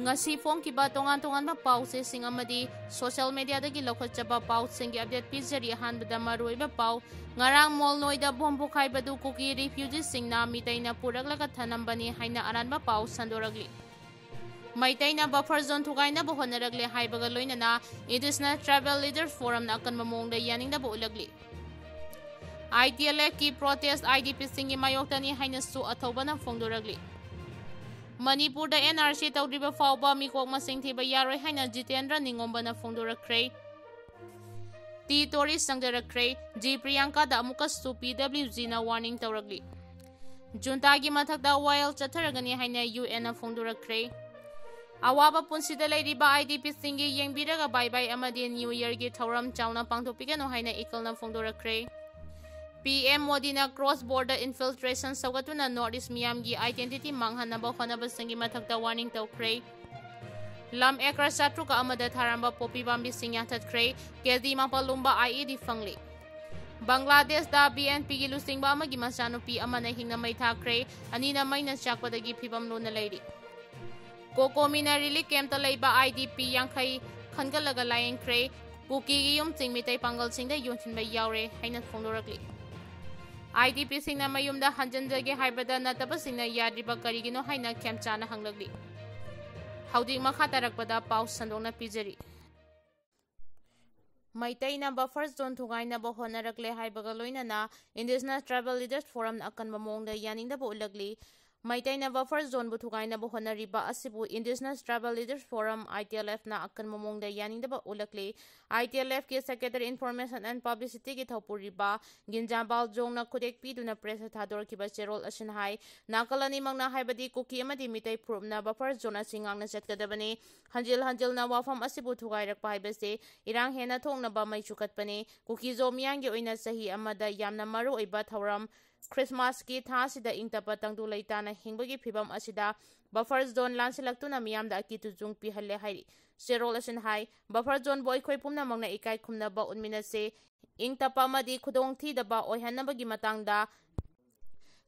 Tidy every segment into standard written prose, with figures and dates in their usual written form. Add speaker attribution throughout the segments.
Speaker 1: ngasi fongkiba tongan-tonganba pausesing amadi social media dagi lokhatchaba pausingi update pizari hanbada maruiba pau ngarang mall noida bombu khaibadu Kuki refugees singna mitaina puraklaga thanambani haina Aranb Pao Sandok Meitei Da buffer zone thugaina bo honaragle haibaga loinana Indigenous Tribal Leaders Forum na akan mamongda yaningda bo ulagli Itlf ki protest Idp Singgi Mayoktani haina su athobana fongdoragli Manipur da NRC tawdriba fawba mikok masing thiba yaroi haina Jitendra ningombana fongdorakre T tourist sangdarakre G Priyanka da amuka su PWG na warning tawragli Junta gi mathakda wild chatharagani haina UN na fongdorakre Awaba punsida leiriba Idp Singgi yengbiraga bye bye amadi New Year gi thauram chawna pangthopigano haina Iklf na fongdorakre PM Modi na cross-border infiltration sagatuna Northeast Miyamgi identity manghanaba honaba singi mathakta warning tawkre lam ekra satruka amada tharamba popi bambi singya thatkre kedi mapalumba IED fangli Bangladesh da BNP gi lusingba amagi masanupi amana hingna mai thakre anina maina chakpadagi phibam lona leiri Kokomina relief camp ta leiba IDP yankhai khangalaga layengkre Kuki gi yum chingmitei pangal singda yonchinba yaure haina phongdorakli IDP singna mayumda hanjanjage haibada nataba singna yadriba karigino haina kemchana hanglagli haudi makha tarakpada Pao Sandokna pijari Meitei Na buffer zone thugaina bo honarakle haibaga loinana Indigenous Tribal Leaders Forum na akan mamongda yaningda bo ulagli Meitei Na buffer zone bu thugaina bo honariba asibu Indigenous Tribal Leaders Forum Itlf na akan mamongda yaningda bo ulakli Itlf ke Secretary Information and Publicity ki thopuriba Ginjambal jongna khudek piduna press thador kiba cherol asin hai nakalani mangna haibadi Kuki amadi Meitei prumna buffer zone singangna chatkadabani hanjil na wafam asibu thugairakpa haibase irang hena thongnaba mai chukatpani Kuki zomyangi oina sahi amada yamna maru oiba thauram Christmas ki thasida ingtapa tangdu leitana hingbagi phibam asida buffer zone lansilaktuna miyamda akitu jung pihalle hai serol asin hai buffer zone boy khoi pumna mangna ikai khumna ba unminase ingtapa madi khudong thi daba oihanabagi matangda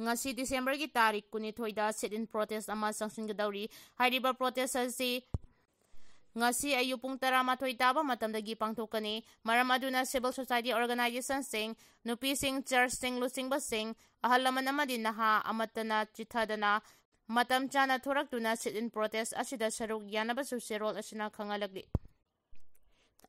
Speaker 1: ngasi December gi tarik 19 da sit-in protest ama sangsingadawri hariba protest asi ngasi ayu pung 12 taba matamdagi pangthokani maram aduna civil society organizations sing nupi sing church sing lusing basing ahal laman amadi naha amatana chithadana matam chana thoraktuna sit-in protest asida saruk yanabasu serol asina khangalagli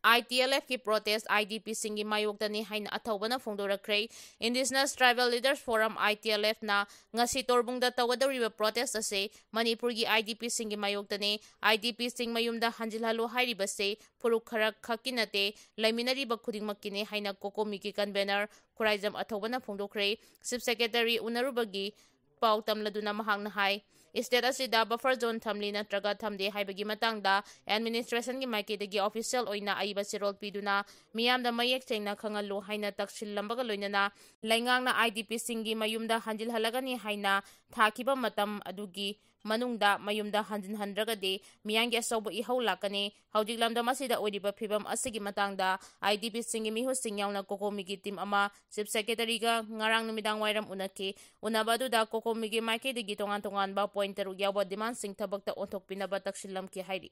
Speaker 1: Itlf ki protest Idp Singgi Mayoktani haina athawbana fongdorakre Indigenous Tribal Leaders Forum Itlf na ngasi torbungda tawadoriba protest ase Manipur gi Idp Singgi Mayoktani Idp Sing mayumda hanjilhalu hairibase puruk kharak khakinate laiminariba khudingmakkine haina kokomiki convener khuraijam athawbana fongdokre Chief Secretary unarubagi pau tamladuna mahangna hai State asida buffer zone thamli natraga thamde haibagi matangda administration gi maikidagi official oina aiba sirol piduna miyamda mayek chengna khangalu haina taksil lambaga loinana laingangna Idp Singgi mayumda hanjil halagani haina thakiba matam adugi manungda mayumda hanjin handragade miyangi asobo ihau lakani haujik lamda masida oidiba phibam asigi matangda Idp Singgi mihu singyawna kokomigi team ama Chief Secretary ga ngarang numidang wairam unake unabadu da kokomigi maikidagi tongan ba pointer yawa demand sing thabakta onthok pinaba taksilam ki hairi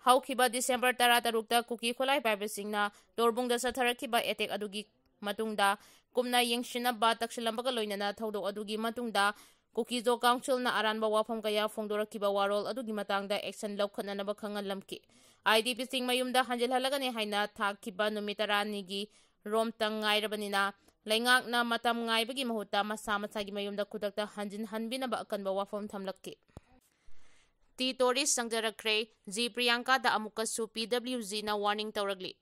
Speaker 1: haukiba December 13 ta Kuki kholai paibe singna torbungda satharakiba attack adugi matungda kumna yengshina taksilamba loinana thodo adugi matungda Kuki zo council na Aranb wafam kaya fongdorakiba warol adugi matangda action lawkhananaba khangalamki Idp Sing mayumda hanjil halagani haina thakiba numitarani gi romtang ngairabanina laingak na matam ngaibagi mahuta masagi mayumda khudakta hanjin hanbinaba akanba wafam thamlakki T tourist sangdarakre G Priyanka da amukasu PWG na warning tawragli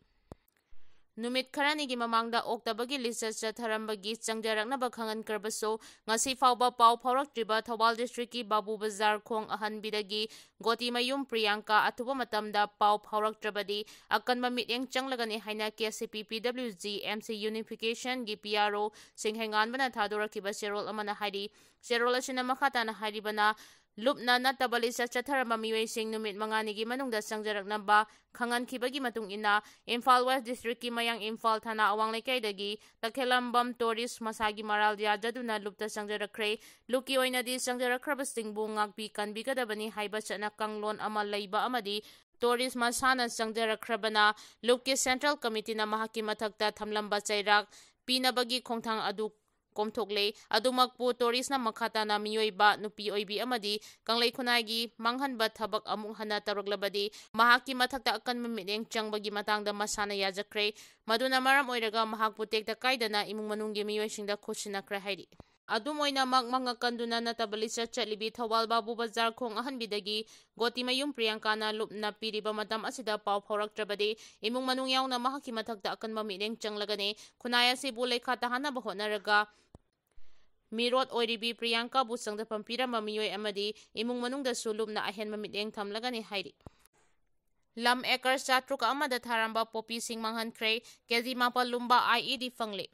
Speaker 1: Numit kharanigi mamangda oktabagi lisa chatharambagi changjaraknaba khangan karbaso ngasi fawba pau phauraktriba Thobal district ki Babu Bazar khong ahanbidagi Goti mayum Priyanka atuba matamda pau phauraktrabadi akanba mityeng changlagani haina Kcp-Pwg MC unification gi PRO singhengan bana thadorakiba serol amana hari serol asina makhatana haribana lupna nataba lisa chatharamba miyoising numit manganigi manungda sangjaraknaba khangankibagi matung ina Imphal West District ki mayang Imphal thana awang lekaidagi lakhelambam tourist masagi maral yajaduna lupta sangjarakre luki oinadi sangjarakhrabasingbu ngakbi kanbigadabani haiba chana kanglon ama leiba amadi tourist masana sangjarakhrabana lupki Central Committee na mahaki mathakta thamlamba chairak pinabagi khongthang adu komthokle adumakpu tourist na makhata na miyoiba nupi oibi amadi kanglei khunai manghanba thabak amuk hana taruklabadi mahaki mathakta akan mamideng changbagi matangda masana yajakre maduna maram oiraga mahakpu tekta kaidana imung manunggi miyoisingda khushinakra hairi adum oina mangakanduna natabalisa chatlibi Thawal Babu Bazar khong ahanbidagi Gotimayum Priyankana lupna piriba matam asida pau phauraktrabadi imung manung yauna mahaki mathakta akan mamideng changlagane khunaya si bulai khatahana bahonaraga Mirot oiribi Priyanka busangda pampira mamiyoi amadi imung manungda sulubna ahen mamideng thamlagani hairi lam ekar chatruk amada tharamba popi sing manghankre keji mapalumba IED fangle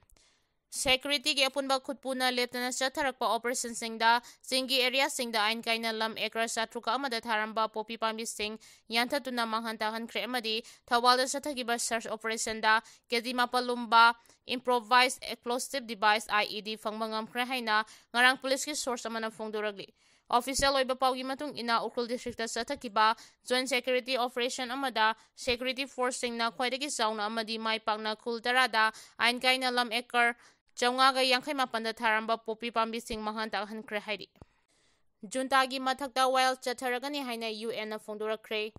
Speaker 1: Security ki apunba khutpuna leptana chatharakpa operation singda singi area singda ain kaina lam ekra satruka amada tharamba popi pambi sing yanthatuna manghantahan kre amadi thawalda chathagiba search operation da keji mapalumba improvised explosive device IED fangbangam kre haina ngarang police ki source amana phongdoragli Official oiba paugi matung ina Ukhrul district ta chathakiba joint security operation amada security force singna khwaidagi chauna amadi maipakna khul tarada ain kaina lam ekar Chaunga ga yangkai mapanda tharamba popi pambi sing mahanta hankre hairi Juntagi mathakta wild chatharagani haina UN na phongdorakre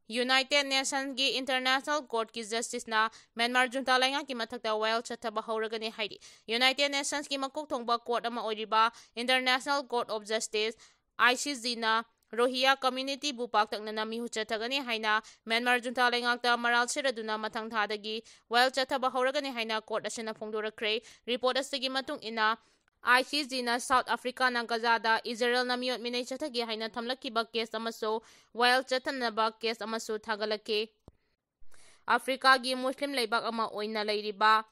Speaker 1: United Nations gi International Court ki Justice na Myanmar junta lainga ki mathakta wild chathaba hauragani hairi United Nations ki makok thongba court ama oiriba International Court of Justice ICJ na Rohingya community bu paktakna mihu chathagani haina Myanmar junta laingakta maral siraduna mathang thadagi wild chathaba hauragani haina court asina phongdorakre report asigi matung ina ICJ na South Africa na Gazada Israel na miyot minay chathagi haina thamlakiba case amaso wild chathanaba case amaso thagalake Africa gi Muslim leibak ama oina leiriba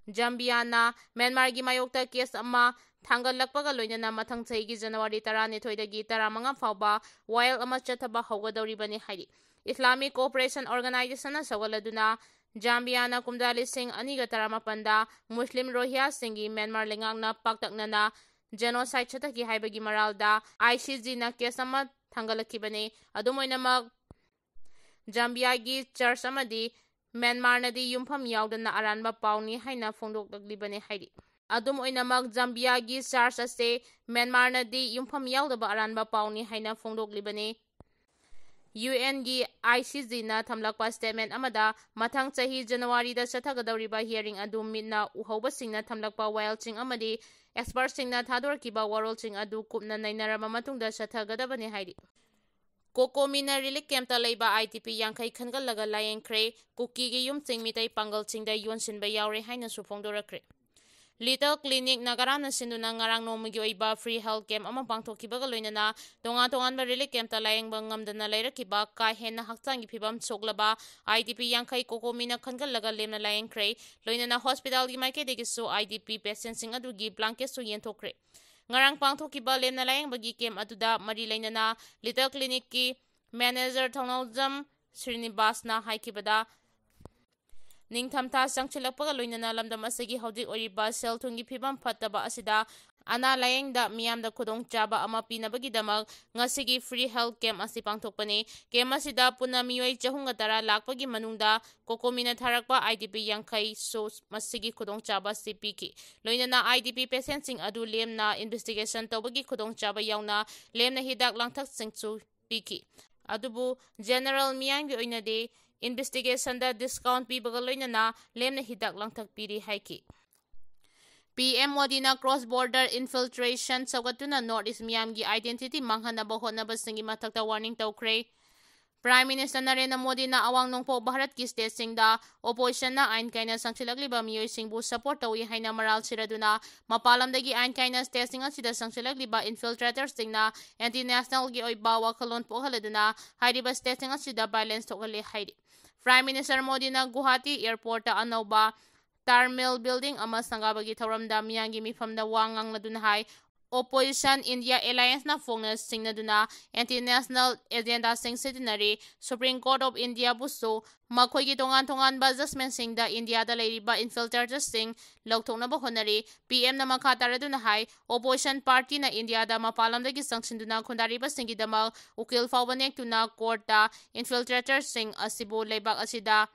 Speaker 1: Zambia na Myanmar gi mayokta case ama Thangalakpaga loinana mathang chaigi January 12 dagi 15 fauba wild ama chathaba haugadoribani hairi Islamic Cooperation Organization na sawaladuna Zambia na kumdali sing aniga taramapanda Muslim Rohingya singi Myanmar lengangna paktaknana genocide chathaki haibagi maralda ICJ na case ama thangalakibane adumoinamak Zambia gi church amadi Myanmar nadi yumpham yaudana Aranb Pao ni haina phongdoklibane hairi adum oinamak Zambia gi church ase Myanmar nadi yumpham yaudaba Aranb Pao ni haina phongdoklibane UN gi ICJ na thamlakpa statement amada mathang chahi January da chathagadawriba hearing adu midna uhauba singna thamlakpa wild ching amadi expert singna thadorkiba warol ching adu kupna nainarama matungda chathagadabani hairi Kokomina relic camp ta leiba IDP yangkai khangal layengkre Kuki gi yum ching mitai pangal chingda yonsinba yaure haina su phongdorakre Little Clinic Nagarana Sinduna Ngarang Nongmei oiba free health camp ama pangthokibaga loinana tonga relic camp ta layengba ngamdana leirakiba ka henna hakchangi phibam choklaba IDP yangkai kokomina khangal lemna layengkre loinana hospital gi maikedegi su IDP patient sing adugi blanket su yenthokre ngarang pangthokiba lemna layengba camp aduda mari leinana Little Clinic ki manager Thongnojam Srinivas na haikibada Ningthamta sangchilakpaga loinana lamdam asigi haudik oriba sel thungi phibam phattaba asida ana layengda miyamda khudong chaba ama pinabagidamak ngasigi free health camp asi pangthokpani camp asida puna miyoi 410 lakpagi manungda kokomina tharakpa IDP yangkai so masigi khudong chaba CPK loinana IDP patient sing adu lemna investigation tawbagi khudong chaba yauna lemna hidak langthak singchu piki adubu general miyangi oinade investigation da discount pibaga loinana lemna hidak langthak piri haiki PM Modi na cross border infiltration sagatuna North East miyamgi identity manghanaba hotnaba singi mathakta warning tawkre Prime Minister Narendra Modi na awang nongpo Bharat ki state singda opposition na ain kaina sangchilagliba miyoi singbu support tawi haina maral siraduna mapalamdagi ain kaina state singa sida sangchilagliba infiltrators singna anti-national gi oiba wakhalon pohaladuna hairiba state singa sida violence tokale hairi Prime Minister Modi na Guwahati airport ta anauba Terminal building ama sangabagi thoramda miyangi mifamda wangang laduna hai Opposition India Alliance na phongna singnaduna anti-national agenda sing sitinari Supreme Court of India buso makhoigi tongan ba judgment sing da India da leiriba infiltrators sing lawthoknaba honari PM na makha taraduna hai opposition party na India da mapalamdagi sangsinduna khundariba singi dama ukil fawbanek tuna court da infiltrators sing asibu leibak asida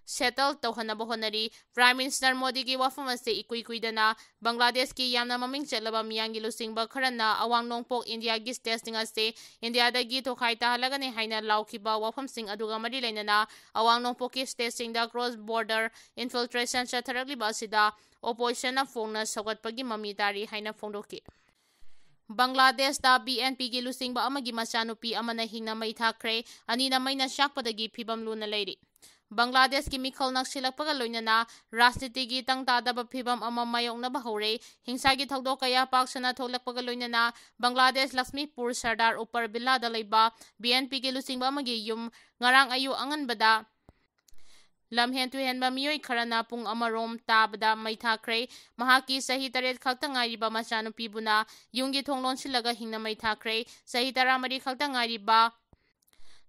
Speaker 1: settle tawhanaba honari Prime Minister Modi ki wafam ase ikuidana Bangladesh ki yamna maming chetlaba miyangi lusingba kharana awang nongpok India gi testing ase India da gi thokhai ta halagane haina laukhiba wafam sing aduga mari leinana awang nongpok ki testing da cross border infiltration chatharakli basida opposition na phongna sagatpagi mami tari haina phongdoki Bangladesh da BNP gi lusingba amagi machanupi amana hingna mai thakre ani na maina shakpadagi phibam luna leiri Bangladesh ki mikhol naksilakpaga loinana rajniti gi tangtadaba phibam ama mayoknaba hore hingsa gi thokdok kaya paksana tholakpaga loinana Bangladesh Lakshmipur Sardar Upar Billa da leiba BNP gi lusingba amagi yum ngarang ayu anganbada lamhen tuhenba miyoi kharana pung amarom tabada maithakre mahaki sahi taret khakta ngariba machanupi buna yungi thonglon silaga hingna maithakre sahi taramari khakta ngariba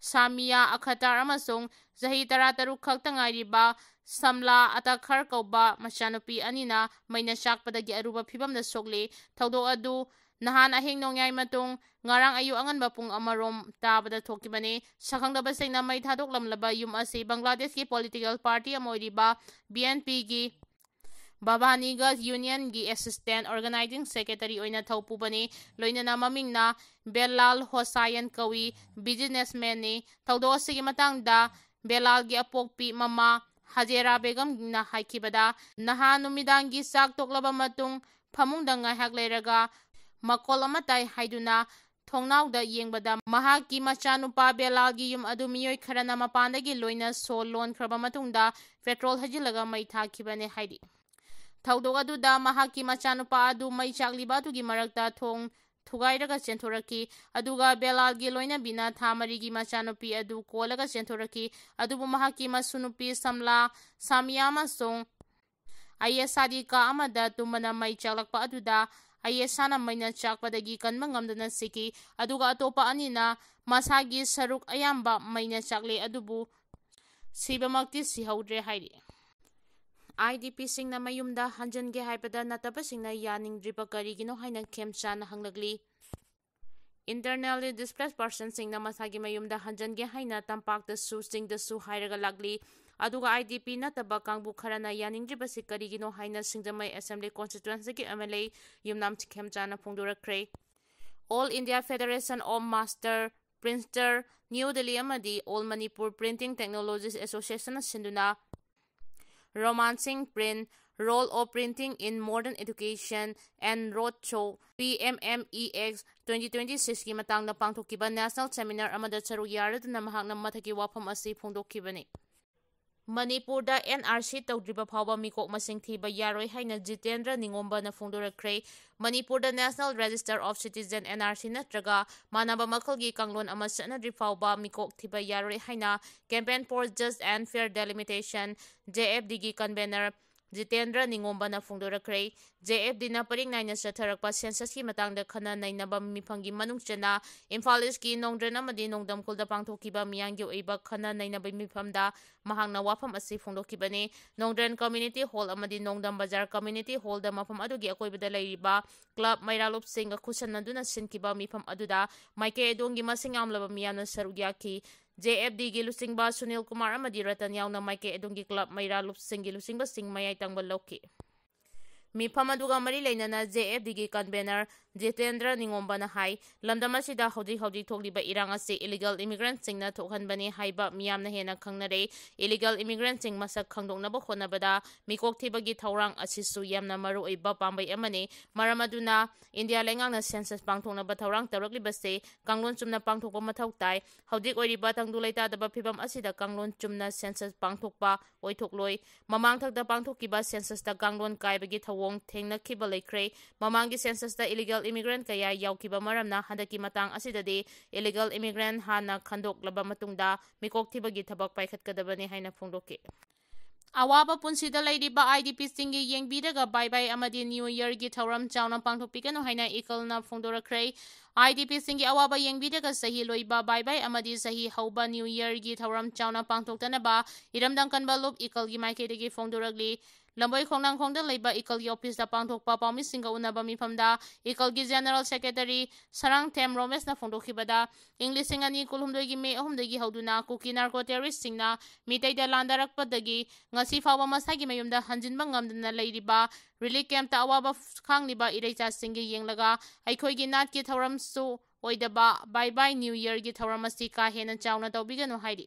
Speaker 1: Samia Akhatar amasung zahi tarataru khakta ngariba Samla Atakhar kauba machanupi anina maina shakpadagi aruba phibamda sokle thawdok adu nahan aheng nongyai matung ngarang ayu anganba pung amarom tabada thokibane sakhangdaba sengna mai thadok lamlaba yum ase Bangladesh ki political party amoiriba BNP gi Babaniga Union gi Assistant Organizing Secretary oina thawpubane loinana mamingna Belal Hosayan kawi businessman ni thawdo asigi matangda Belal gi apokpi mama Hajera Begum na haikibada naha numidangi sak toklaba matung phamungda ngaihak leiraga makol amatai haiduna thongnawda yengbada mahaki machanupa Belal gi yum adu miyoi kharana mapandagi loina sol lon khraba matungda petrol hajilaga mai thakibane haidi Thawdok aduda mahaki machanupa adu mai chakliba adugi marakta thong thugairaga chenthoraki aduga Belal gi loina bina thamarigi machanupi adu kolaga chenthoraki adubu mahaki masunupi Samla Samiyama song ayesadi ka amada tumana mai chaklakpa aduda ayesana maina chakpadagi kanma ngamdana siki aduga atopa anina masagi saruk ayamba maina chakle adubu sibamakti sihaudre hairi IDP singna mayumda hanjange haibada nataba singna yaningdriba karigino haina khemchana hanglagli Internally displaced persons singna masagi mayumda hanjange haina tampakta su singda su hairaga lagli aduga IDP nataba kangbu kharana yaningdriba sikarigino haina singdamai assembly constituency ki MLA yumnam khemchana phongdorakre All India Federation of Master Printer New Delhi amadi All Manipur Printing Technologies Association sinduna Romancing Print, Role of Printing in Modern Education and Roadshow PMMEX 2026 ki matangna pangthokkiba National Seminar amada charu yaraduna mahakna mathaki wafam asi phongdokkibani Manipur da NRC tawdriba phawba mikok masing thiba yaroi haina Jitendra Ningomba na phongdorakre Manipur da National Register of Citizen NRC natraga manaba makhalgi kanglon ama chanadri phawba mikok thiba yaroi haina Campaign for Just and Fair Delimitation JFD gi convener Jitendra Ningomba na phongdorakre JFD na paring naina chatharakpa census ki matangda khana nainaba miphangi manungchana Imphal East ki Nongdran amadi Nongdam khulda pangthokkiba miyangi oiba khana nainaba miphamda mahangna wafam asi phongdokkibane Nongdran Community Hall amadi Nongdam Bazar Community Hall da mafam adugi akoibada leiriba Club Mairalup Singh khusanaduna sinkiba mifam aduda maike edongi masing amlaba miyamna sarugyaki JFD gi lusingba Sunil Kumar amadi Ratan yauna maike edongi Club Mairalup Singh gi lusingba Singh mayai tangba loki Mifam aduga mari leinana JFD gi convener Jitendra Ningomba na hai lamdamasida hodi thokliba irang ase illegal immigrants singna thokhanbani haiba miyamna hena khangnare illegal immigrants sing masak khangdoknaba khonabada mikok thibagi thawrang asisu yamna maru oiba pambai amane maramaduna India lengangna census pangthoknaba thawrang tawraklibase kanglon chumna pangthokpa mathau tai hodik oiriba tangdulaita daba phibam asida kanglon chumna census pangthokpa oithokloi mamang thakda pangthokkiba census ta kanglon kaibagi thawong thengnakiba leikre mamangi census ta illegal immigrant kaya yaukiba maramna handaki matang asidade illegal immigrant hana khandoklaba matungda mikok thibagi thabak paikhatkadabani haina phongdoke Awaba punsida lairiba IDP Singgi yengbiraga bye bye amadi New Year gi thauram chauna pangthokpikanu haina ikalna phongdorakre. IDP Singgi awaba yengbiraga sahi loiba bye bye amadi sahi hauba New Year gi thauram chauna pangthoktanaba iramdang kanba lob ikal gi maikaidagi phongdoragli. Lamboi khongnang khongda leiba ikal gi office da pangthokpa paumi singa unaba mifamda ikal gi General Secretary Sarang Them Romesh na phongdokhibada English singani kulhumdoi gi May 3 dagi hauduna Kuki narco terrorist singna Meitei Da Landarakpadagi ngasi fawa masagi mayumda hanjinba ngamdana leiriba relief camp ta awaba khangliba ireicha singgi yenglaga aikhoigi nat ki thauram su oidaba bye bye New Year gi thauram asi ka hena chauna tawbiganu hairi.